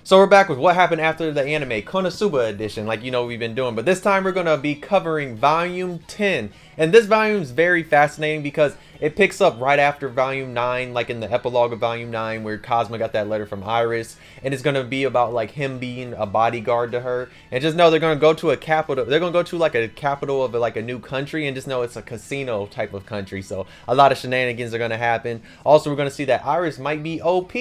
So we're back with what happened after the anime, Konosuba edition, like we've been doing. But this time we're going to be covering volume 10. And this volume is very fascinating because it picks up right after volume 9, like in the epilogue of volume 9 where Cosmo got that letter from Iris. And it's going to be about like him being a bodyguard to her. And just know they're going to go to a capital. They're going to go to like a capital of like a new country, and just know it's a casino type of country. So a lot of shenanigans are going to happen. Also, we're going to see that Iris might be OP.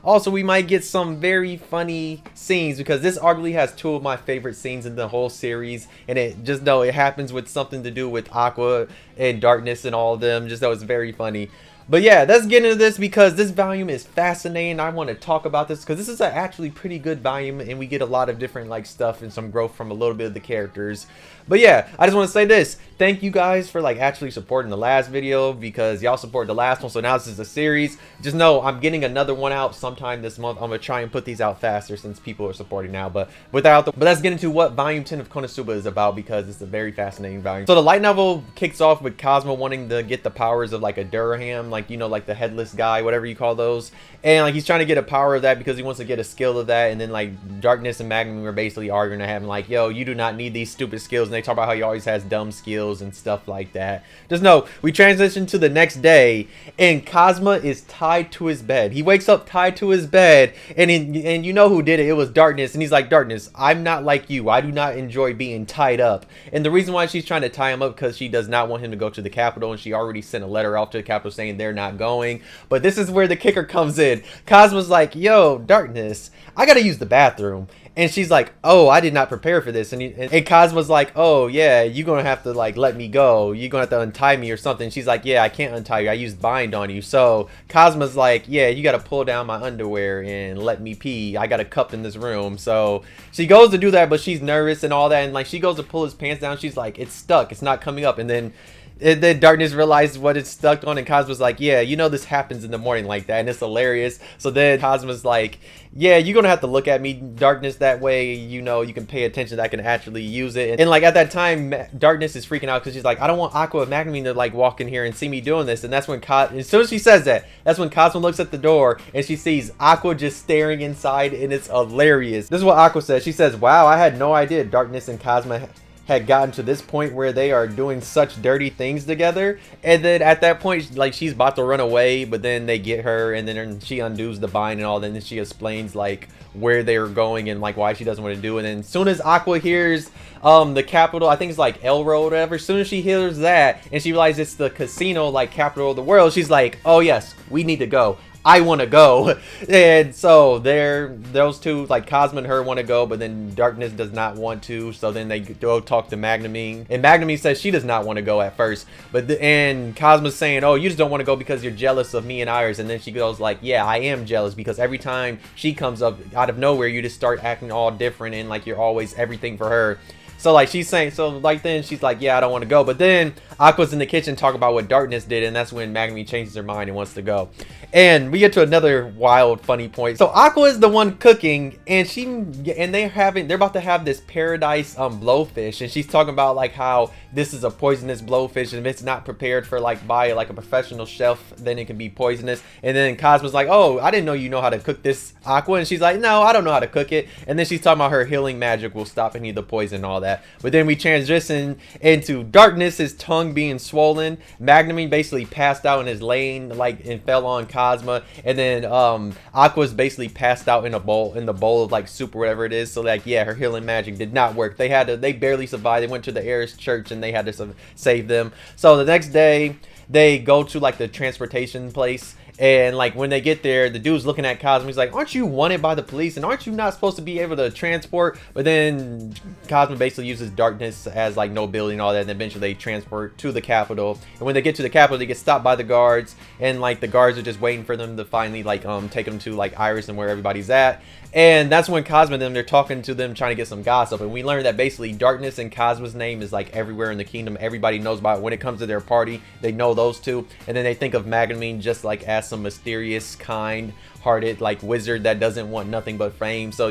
Also, we might get some very funny scenes because this arguably has two of my favorite scenes in the whole series. And it just know it happens with something to do with Aqua and Darkness and all of them. Just know it's very funny. But yeah, let's get into this because this volume is fascinating. I want to talk about this because this is actually pretty good volume, and we get a lot of different like stuff and some growth from a little bit of the characters. But yeah, I just want to say this. Thank you guys for like actually supporting the last video because y'all supported the last one. So now this is a series. Just know I'm getting another one out sometime this month. I'm going to try and put these out faster since people are supporting now. But let's get into what volume 10 of Konosuba is about because it's a very fascinating volume. So the light novel kicks off with Cosmo wanting to get the powers of like a Durham, like like the headless guy, whatever you call those. And like he's trying to get a power of that because he wants to get a skill of that. And then like Darkness and Magnum are basically arguing to him like, yo, you do not need these stupid skills. And they talk about how he always has dumb skills and stuff like that. Just know we transition to the next day and Cosmo is tied to his bed. He wakes up tied to his bed, and you know who did it? It was Darkness. And he's like, Darkness, I'm not like you. I do not enjoy being tied up. And the reason why she's trying to tie him up because she does not want him to go to the capital, and she already sent a letter off to the capital saying they're not going. But this is where the kicker comes in. Cosmo's like, yo, Darkness, I gotta use the bathroom. And she's like, oh, I did not prepare for this. And Cosmo's like, oh, yeah, you're going to have to, like, let me go. You're going to have to untie me or something. She's like, yeah, I can't untie you. I used bind on you. So Cosmo's like, yeah, you got to pull down my underwear and let me pee. I got a cup in this room. So she goes to do that, but she's nervous and all that. And, like, she goes to pull his pants down. She's like, it's stuck. It's not coming up. And then Darkness realizes what it's stuck on, and Cosmo's like, yeah, this happens in the morning like that, and it's hilarious. So then Cosmo's like, yeah, you're gonna have to look at me, Darkness, that way you can pay attention, that I can actually use it. And like at that time, Darkness is freaking out because she's like, I don't want Aqua and Magnum to like walk in here and see me doing this. And that's when as soon as she says that, that's when Cosmo looks at the door and she sees Aqua just staring inside, and it's hilarious. This is what Aqua says. She says, wow, I had no idea Darkness and Cosmo had gotten to this point where they are doing such dirty things together. And then at that point, like, she's about to run away, but then they get her, and then she undoes the bind and all that, and then she explains like where they're going and like why she doesn't want to do it. And as soon as Aqua hears the capital, I think it's like El Road or whatever, as soon as she hears that and she realizes it's the casino, like capital of the world, she's like, oh yes, we need to go. I want to go. And so those two, like Cosmo and her, want to go, but then Darkness does not want to. So then they go talk to Magnamine, and Magnamine says she does not want to go at first, but and Cosmo's saying, oh, you just don't want to go because you're jealous of me and Iris. And then she goes like, yeah, I am jealous because every time she comes up out of nowhere, you just start acting all different and like you're always everything for her. So like she's saying, so like then she's like, yeah, I don't want to go. But then Aqua's in the kitchen talking about what Darkness did, and that's when Magnamine changes her mind and wants to go. And we get to another wild, funny point. So Aqua is the one cooking, and they're about to have this paradise blowfish, and she's talking about like how this is a poisonous blowfish, and if it's not prepared for like by like a professional chef, then it can be poisonous. And then Cosmo's like, oh, I didn't know you know how to cook this, Aqua. And she's like, no, I don't know how to cook it. And then she's talking about her healing magic will stop any of the poison and all that. But then we transition into Darkness, his tongue being swollen. Magnamine basically passed out in his lane, like, and fell on Cosmo. And then Aqua's basically passed out in the bowl of like soup or whatever it is. So like, yeah, her healing magic did not work. They barely survived. They went to the Eris church and they had to save them. So the next day they go to like the transportation place. And like when they get there, the dude's looking at Cosmo. He's like, aren't you wanted by the police? And aren't you not supposed to be able to transport? But then Cosmo basically uses Darkness as like nobility and all that. And eventually they transport to the capital. And when they get to the capital, they get stopped by the guards. And like the guards are just waiting for them to finally like take them to like Iris and where everybody's at. And that's when Cosmo and them, they're talking to them, trying to get some gossip. And we learn that basically Darkness and Cosmo's name is like everywhere in the kingdom. Everybody knows about it. When it comes to their party, they know those two. And then they think of Magnamine just like as some mysterious, kind-hearted like wizard that doesn't want nothing but fame. So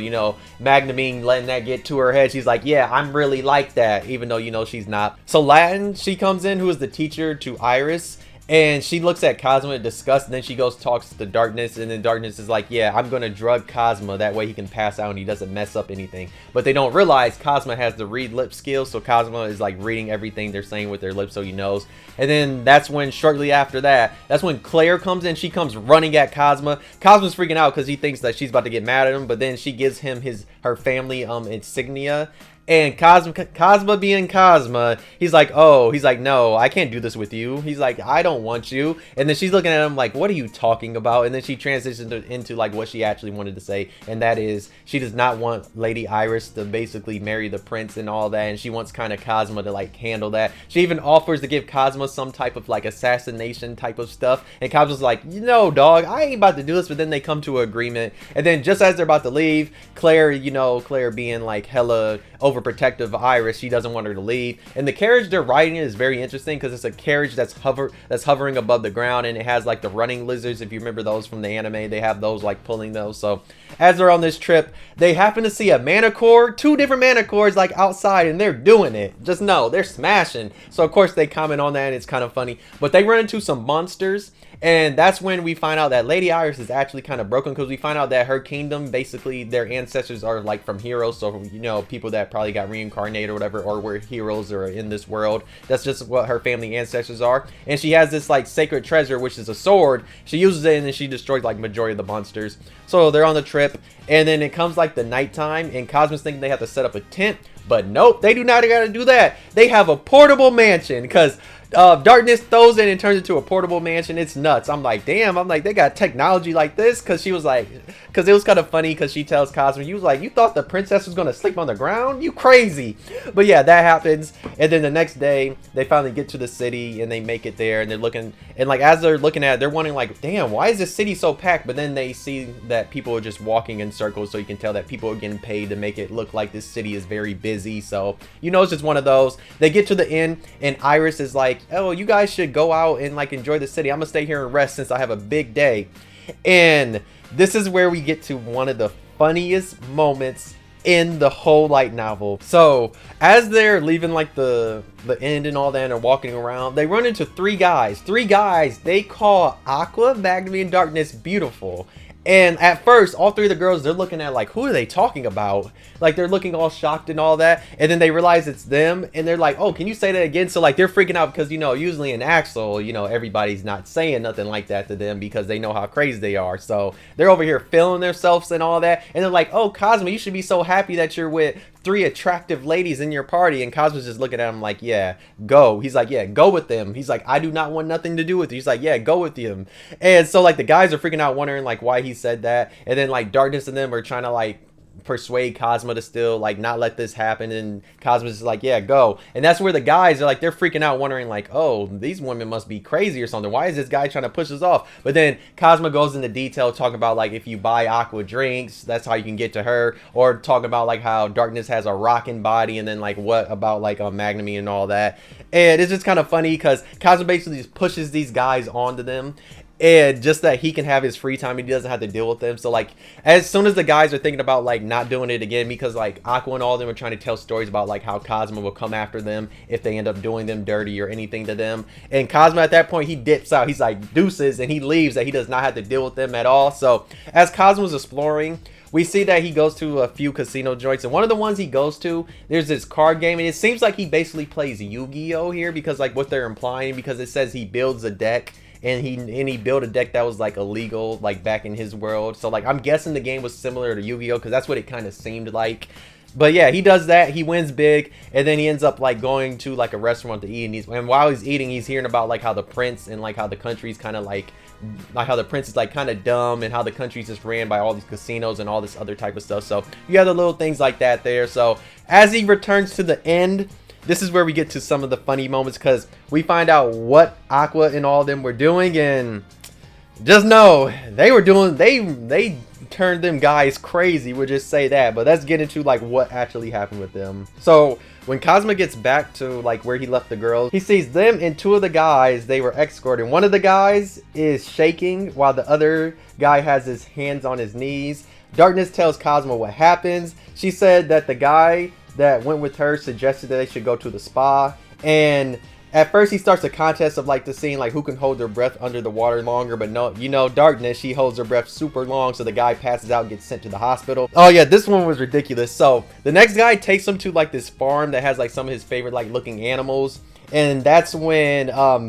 Magnamine letting that get to her head, she's like, yeah, I'm really like that, even though she's not. So Latin, she comes in, who is the teacher to Iris. And she looks at Cosmo in disgust, and then she goes talks to Darkness, and then Darkness is like, yeah, I'm gonna drug Cosmo, that way he can pass out and he doesn't mess up anything. But they don't realize Cosmo has the read lip skill, so Cosmo is like reading everything they're saying with their lips so he knows. And then that's when, shortly after that, that's when Claire comes in. She comes running at Cosmo. Cosmo's freaking out because he thinks that she's about to get mad at him, but then she gives him her family insignia. And Cosmo being Cosmo, he's like, oh, he's like, no, I can't do this with you. He's like, I don't want you. And then she's looking at him like, what are you talking about? And then she transitions into like what she actually wanted to say. And that is, she does not want Lady Iris to basically marry the prince and all that. And she wants kind of Cosmo to like handle that. She even offers to give Cosmo some type of like assassination type of stuff. And Cosmo's like, no, dog, I ain't about to do this. But then they come to an agreement. And then just as they're about to leave, Claire, you know, Claire being like hella overprotective of Iris, she doesn't want her to leave. And the carriage they're riding is very interesting because it's a carriage that's hovering above the ground, and it has like the running lizards. If you remember those from the anime, they have those like pulling those. So as they're on this trip, they happen to see a manicore, 2 different manicores like outside, and they're doing it. Just know they're smashing. So of course they comment on that, and it's kind of funny. But they run into some monsters. And that's when we find out that Lady Iris is actually kind of broken, because we find out that her kingdom, basically their ancestors are like from heroes. So, you know, people that probably got reincarnated or whatever, or were heroes or in this world. That's just what her family ancestors are. And she has this like sacred treasure, which is a sword. She uses it and then she destroys like majority of the monsters. So they're on the trip, and then it comes like the nighttime, and Cosmo's thinking they have to set up a tent. But nope, they do not gotta do that. They have a portable mansion, because Darkness throws it and turns it into a portable mansion. It's nuts. I'm like, damn. I'm like, they got technology like this? Because she was like, because it was kind of funny, because she tells Cosmo, you was like, you thought the princess was going to sleep on the ground? You crazy. But yeah, that happens. And then the next day, they finally get to the city, and they make it there, and they're looking, and like as they're looking at it, they're wondering like, damn, why is this city so packed? But then they see that people are just walking in circles, so you can tell that people are getting paid to make it look like this city is very busy. So, you know, it's just one of those. They get to the inn, and Iris is like, oh, you guys should go out and like enjoy the city. I'm gonna stay here and rest since I have a big day. And this is where we get to one of the funniest moments in the whole light novel. So as they're leaving like the end and all that, and they're walking around, they run into 3 guys. 3 guys they call Aqua, Magdalene, and Darkness beautiful. And at first, all 3 of the girls, they're looking at like, who are they talking about? Like, they're looking all shocked and all that. And then they realize it's them, and they're like, oh, can you say that again? So like, they're freaking out because, you know, usually in Axel, you know, everybody's not saying nothing like that to them because they know how crazy they are. So they're over here feeling themselves and all that. And they're like, oh, Cosmo, you should be so happy that you're with 3 attractive ladies in your party. And Cosmo's just looking at him like, yeah, go. He's like, yeah, go with them. He's like, I do not want nothing to do with you. He's like, yeah, go with him. And so like the guys are freaking out, wondering like why he said that. And then like Darkness and them are trying to like persuade Cosmo to still like not let this happen, and Cosmo's just like, yeah, go. And that's where the guys are like, they're freaking out, wondering like, oh, these women must be crazy or something. Why is this guy trying to push us off? But then Cosmo goes into detail talking about like, if you buy Aqua drinks, that's how you can get to her, or talking about like how Darkness has a rocking body, and then like what about like Magnamy and all that. And it's just kind of funny because Cosmo basically just pushes these guys onto them, and just that he can have his free time and he doesn't have to deal with them. So like, as soon as the guys are thinking about like not doing it again, because like Aqua and all of them are trying to tell stories about like how Cosmo will come after them if they end up doing them dirty or anything to them. And Cosmo at that point, he dips out. He's like deuces, and he leaves, that he does not have to deal with them at all. So as Cosmo's exploring, we see that he goes to a few casino joints, and one of the ones he goes to, there's this card game, and it seems like he basically plays Yu-Gi-Oh here, because like what they're implying, because it says he builds a deck, and he built a deck that was like illegal like back in his world. So like, I'm guessing the game was similar to Yu-Gi-Oh, because that's what it kind of seemed like. But yeah, he does that. He wins big, and then he ends up like going to like a restaurant to eat, and while he's eating, he's hearing about like how the prince and like how the country's kind of like how the prince is like kind of dumb, and how the country's just ran by all these casinos and all this other type of stuff. So you have the little things like that there. So as he returns to the end, this is where we get to some of the funny moments, because we find out what Aqua and all of them were doing, and just know they were doing, they turned them guys crazy, we'll just say that. But let's get into like what actually happened with them. So when Cosmo gets back to like where he left the girls, he sees them and 2 of the guys they were escorting. One of the guys is shaking while the other guy has his hands on his knees. Darkness tells Cosmo what happens. She said that the guy that went with her suggested that they should go to the spa, and at first he starts a contest of like the scene like who can hold their breath under the water longer, but no, you know, Darkness, she holds her breath super long, so the guy passes out and gets sent to the hospital. Oh yeah, this one was ridiculous. So the next guy takes him to like this farm that has like some of his favorite like looking animals. And that's when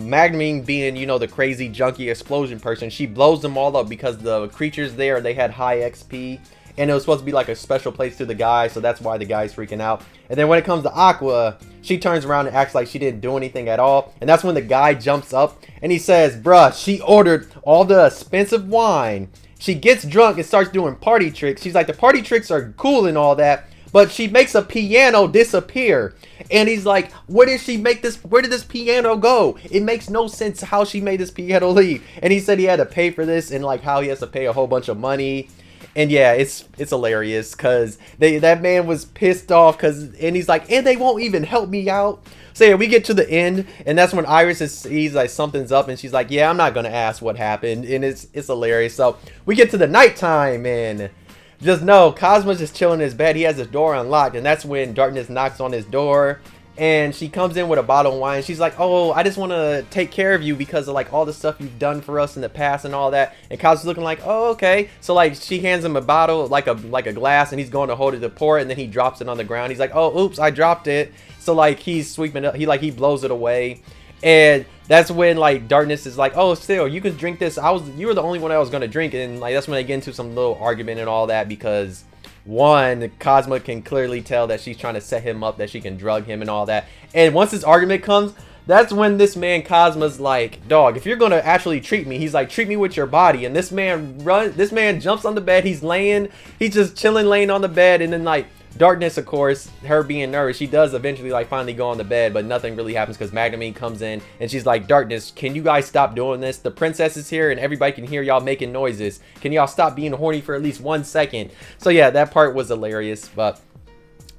Magdalene, being, you know, the crazy junkie explosion person, she blows them all up because the creatures there, they had high XP. And it was supposed to be like a special place to the guy, so that's why the guy's freaking out. And then when it comes to Aqua, she turns around and acts like she didn't do anything at all. And that's when the guy jumps up and he says, bruh, she ordered all the expensive wine. She gets drunk and starts doing party tricks. She's like, the party tricks are cool and all that, but she makes a piano disappear. And he's like, where did she make this? Where did this piano go? It makes no sense how she made this piano leave. And he said he had to pay for this, and like how he has to pay a whole bunch of money. And yeah, it's hilarious because that man was pissed off and he's like, and they won't even help me out. So yeah, we get to the end, and that's when Iris sees like something's up, and she's like, yeah, I'm not gonna ask what happened. And it's hilarious. So we get to the nighttime, and just know Cosmo's just chilling in his bed. He has his door unlocked, and that's when Darkness knocks on his door. And she comes in with a bottle of wine. She's like, oh, I just want to take care of you because of like all the stuff you've done for us in the past and all that. And Cosmo's looking like, oh, okay. So like she hands him a bottle, like a glass, and he's going to hold it to pour it, and then he drops it on the ground. He's like, oh, oops, I dropped it. So like he's sweeping it up. He blows it away. And that's when like Darkness is like, oh, still, you can drink this. You were the only one I was going to drink. And like that's when they get into some little argument and all that because one, Cosmo can clearly tell that she's trying to set him up, that she can drug him and all that. And once this argument comes, that's when this man Cosmo's like, dog, if you're gonna actually treat me, he's like, treat me with your body. And this man jumps on the bed. He's just chilling, laying on the bed. And then like Darkness, of course, her being nervous, she does eventually like finally go on the bed, but nothing really happens because Magdalene comes in and she's like, Darkness, can you guys stop doing this? The princess is here and everybody can hear y'all making noises. Can y'all stop being horny for at least 1 second? So yeah, that part was hilarious. But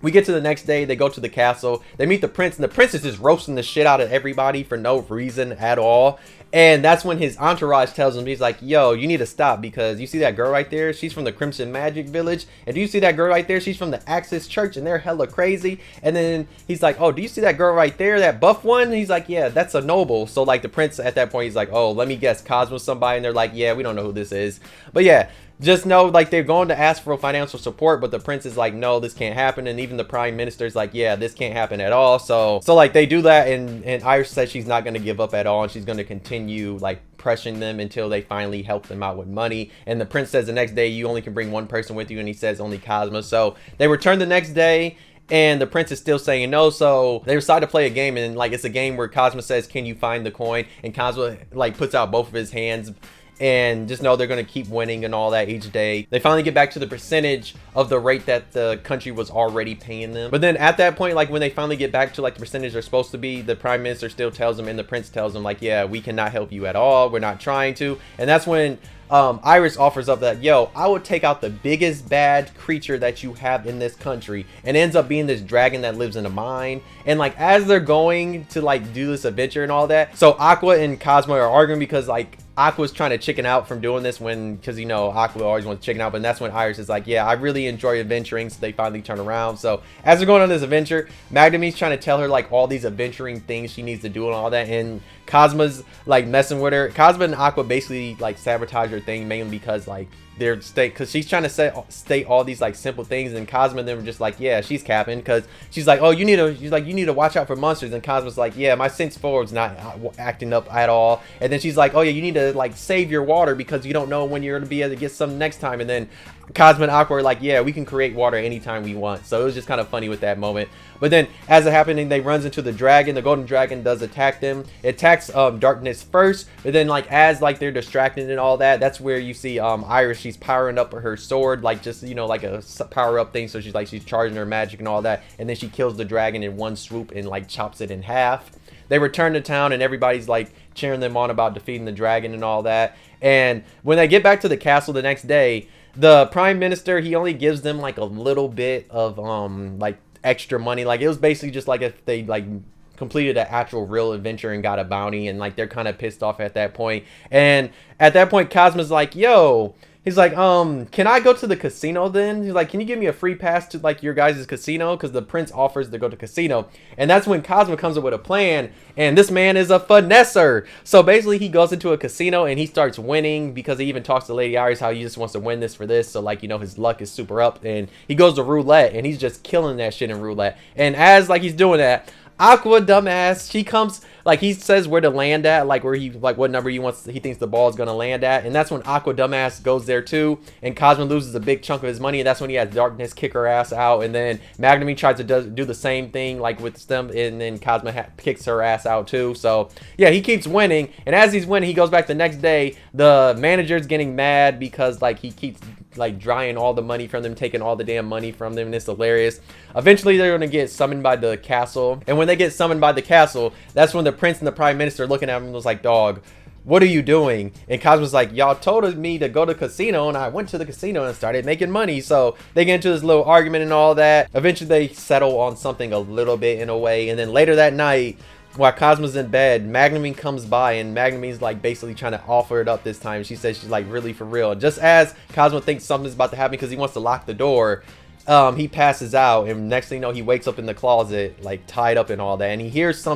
we get to the next day, they go to the castle, they meet the prince, and the prince is just roasting the shit out of everybody for no reason at all. And that's when his entourage tells him, he's like, yo, you need to stop because you see that girl right there? She's from the Crimson Magic Village. And do you see that girl right there? She's from the Axis Church and they're hella crazy. And then he's like, oh, do you see that girl right there? That buff one? And he's like, yeah, that's a noble. So like the prince at that point, he's like, oh, let me guess, Cosmo somebody. And they're like, yeah, we don't know who this is. But yeah, just know like they're going to ask for financial support, but the prince is like, no, this can't happen. And even the prime minister's like, yeah, this can't happen at all. So like they do that, and Iris says she's not going to give up at all, and she's going to continue like pressuring them until they finally help them out with money. And the prince says the next day you only can bring one person with you, and he says only Cosmo. So they return the next day, and the prince is still saying no, so they decide to play a game. And like it's a game where Cosmo says, can you find the coin? And Cosmo like puts out both of his hands. And just know they're going to keep winning and all that each day. They finally get back to the percentage of the rate that the country was already paying them. But then at that point, like when they finally get back to like the percentage they're supposed to be, the prime minister still tells them, and the prince tells them like, yeah, we cannot help you at all. We're not trying to. And that's when Iris offers up that, yo, I would take out the biggest bad creature that you have in this country, and ends up being this dragon that lives in a mine. And like as they're going to like do this adventure and all that, so Aqua and Cosmo are arguing because like Aqua's trying to chicken out from doing this because you know Aqua always wants to chicken out, but that's when Iris is like, yeah, I really enjoy adventuring. So they finally turn around. So as they're going on this adventure, Magdalene's trying to tell her like all these adventuring things she needs to do and all that, and Cosmo's like messing with her. Cosmo and Aqua basically like sabotage her thing mainly because like because she's trying to state all these like simple things, and Cosmo and them are just like, yeah, she's capping because she's like, oh, you need to watch out for monsters. And Cosmo's like, yeah, my sense forward's not acting up at all. And then she's like, oh yeah, you need to like save your water because you don't know when you're gonna be able to get some next time. And then Cosmo and Aqua are like, yeah, we can create water anytime we want. So it was just kind of funny with that moment. But then as it happening, they runs into the dragon. The golden dragon does attack them. It attacks Darkness first, but then like as like they're distracted and all that, that's where you see Iris. She's powering up her sword, like just, you know, like a power up thing. So she's charging her magic and all that, and then she kills the dragon in one swoop and like chops it in half. They return to town and everybody's like cheering them on about defeating the dragon and all that. And when they get back to the castle the next day, the prime minister, he only gives them like a little bit of like extra money. Like it was basically just like if they like completed an actual real adventure and got a bounty, and like they're kind of pissed off at that point. And at that point Cosmo's like, yo, He's like, can I go to the casino then? He's like, can you give me a free pass to like your guys' casino? Because the prince offers to go to casino. And that's when Cosmo comes up with a plan. And this man is a finesser. So basically he goes into a casino and he starts winning because he even talks to Lady Iris how he just wants to win this for this. So like, you know, his luck is super up. And he goes to roulette and he's just killing that shit in roulette. And as like he's doing that, Aqua dumbass, she comes, like he says where to land at, like where he, like what number he thinks the ball is gonna land at, and that's when Aqua dumbass goes there too, and Cosmo loses a big chunk of his money, and that's when he has Darkness kick her ass out, and then Magnamine tries to do the same thing like with them, and then Cosmo kicks her ass out too. So yeah, he keeps winning, and as he's winning, he goes back the next day. The manager's getting mad because like he keeps like drying all the money from them, taking all the damn money from them, and it's hilarious. Eventually they're gonna get summoned by the castle, and when they get summoned by the castle, that's when the prince and the prime minister are looking at him and was like, dog, what are you doing? And Cosmo's like, y'all told me to go to the casino, and I went to the casino and started making money. So they get into this little argument and all that. Eventually they settle on something a little bit in a way, and then later that night, while Cosmo's in bed, Magnamine comes by, and Magnamine's like basically trying to offer it up this time. She says she's like really for real. Just as Cosmo thinks something's about to happen because he wants to lock the door, he passes out, and next thing you know, he wakes up in the closet, like tied up and all that, and he hears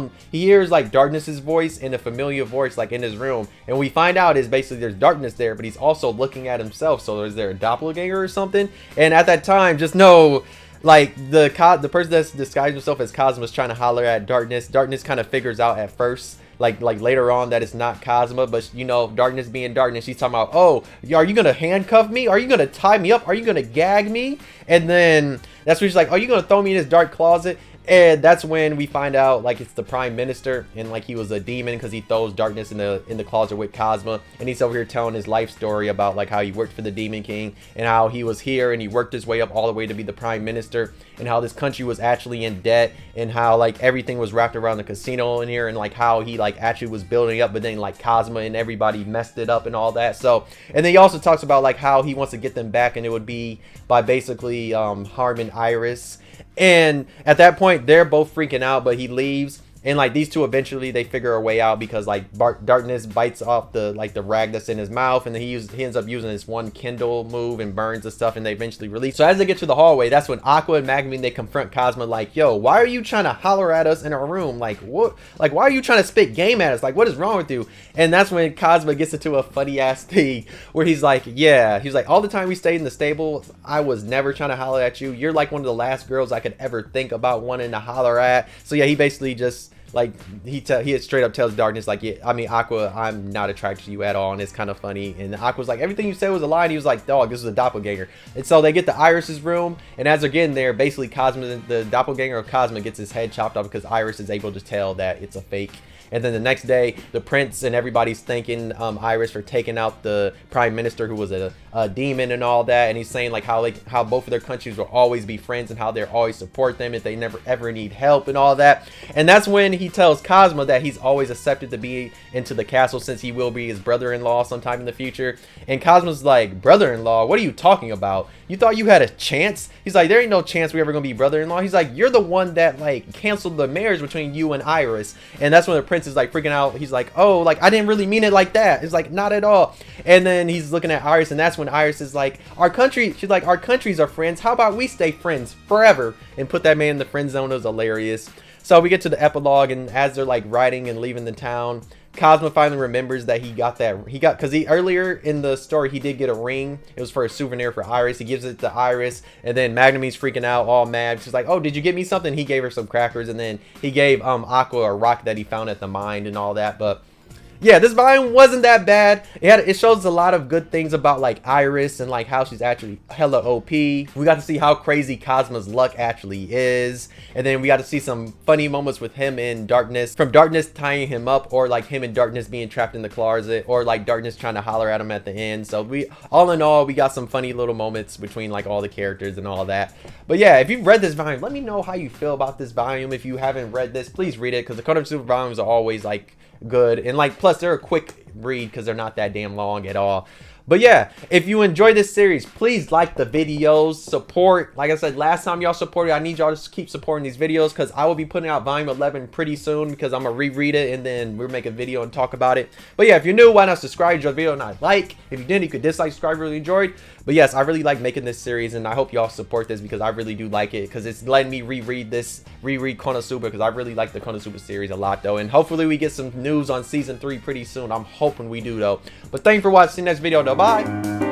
like Darkness's voice and a familiar voice like in his room, and we find out is basically there's Darkness there, but he's also looking at himself. So is there a doppelganger or something? And at that time, just know, like the person that's disguised himself as Cosmo is trying to holler at Darkness. Darkness kind of figures out at first, like later on, that it's not Cosmo, but you know, Darkness being Darkness, she's talking about, oh, are you gonna handcuff me? Are you gonna tie me up? Are you gonna gag me? And then that's when she's like, are you gonna throw me in this dark closet? And that's when we find out like it's the prime minister, and like he was a demon because he throws Darkness in the closet with Cosmo, and he's over here telling his life story about like how he worked for the Demon King and how he was here and he worked his way up all the way to be the prime minister, and how this country was actually in debt, and how like everything was wrapped around the casino in here, and like how he like actually was building up, but then like Cosmo and everybody messed it up and all that. So, and then he also talks about like how he wants to get them back, and it would be by basically harming Iris. And at that point, they're both freaking out, but he leaves. And like these two eventually they figure a way out because like Darkness bites off the rag that's in his mouth, and then he ends up using this one Kindle move and burns the stuff, and they eventually release. So as they get to the hallway, that's when Aqua and Magnamine, they confront Cosmo like, yo, why are you trying to holler at us in our room? Like what? Like why are you trying to spit game at us? Like what is wrong with you? And that's when Cosmo gets into a funny ass thing where he's like, yeah, he's like, all the time we stayed in the stable, I was never trying to holler at you. You're like one of the last girls I could ever think about wanting to holler at. So yeah, he basically just like he straight up tells Darkness like, yeah, I mean Aqua, I'm not attracted to you at all, and it's kind of funny. And Aqua's like, everything you said was a lie, and he was like, dog, this is a doppelganger. And so they get to Iris's room, and as they're getting there, basically Cosmo, the doppelganger of Cosmo, gets his head chopped off because Iris is able to tell that it's a fake. And then the next day, the prince and everybody's thanking Iris for taking out the prime minister who was a demon and all that. And he's saying like how both of their countries will always be friends and how they'll always support them if they never ever need help and all that. And that's when he tells Cosmo that he's always accepted to be into the castle since he will be his brother-in-law sometime in the future. And Cosmo's like, brother-in-law? What are you talking about? You thought you had a chance? He's like, there ain't no chance we ever gonna be brother-in-law. He's like, you're the one that like canceled the marriage between you and Iris. And that's when the prince is like freaking out. He's like, oh, like I didn't really mean it like that. It's like, not at all. And then he's looking at Iris, and that's when Iris is like, she's like, our countries are friends. How about we stay friends forever? And put that man in the friend zone. It was hilarious. So we get to the epilogue, and as they're like riding and leaving the town, Cosmo finally remembers that because earlier in the story he did get a ring. It was for a souvenir for Iris. He gives it to Iris, and then Magnamine's freaking out, all mad. She's like, oh, did you get me something? He gave her some crackers, and then he gave Aqua a rock that he found at the mine and all that. But yeah, this volume wasn't that bad. It shows a lot of good things about like Iris and like how she's actually hella OP. We got to see how crazy Cosmo's luck actually is, and then we got to see some funny moments with him and Darkness, from Darkness tying him up, or like him and Darkness being trapped in the closet, or like Darkness trying to holler at him at the end. So all in all, we got some funny little moments between like all the characters and all that. But yeah, if you've read this volume, let me know how you feel about this volume. If you haven't read this, please read it, because the Konosuba volumes are always like good, and like plus they're a quick read because they're not that damn long at all. But yeah, if you enjoy this series, please like the videos, support. Like I said, last time y'all supported, I need y'all to keep supporting these videos because I will be putting out volume 11 pretty soon because I'm going to reread it and then we'll make a video and talk about it. But yeah, if you're new, why not subscribe to the video and not like? If you didn't, you could dislike, subscribe, really enjoyed. But yes, I really like making this series and I hope y'all support this because I really do like it because it's letting me reread Konosuba because I really like the Konosuba series a lot though. And hopefully we get some news on season 3 pretty soon. I'm hoping we do though. But thank you for watching. See you next video though. Bye.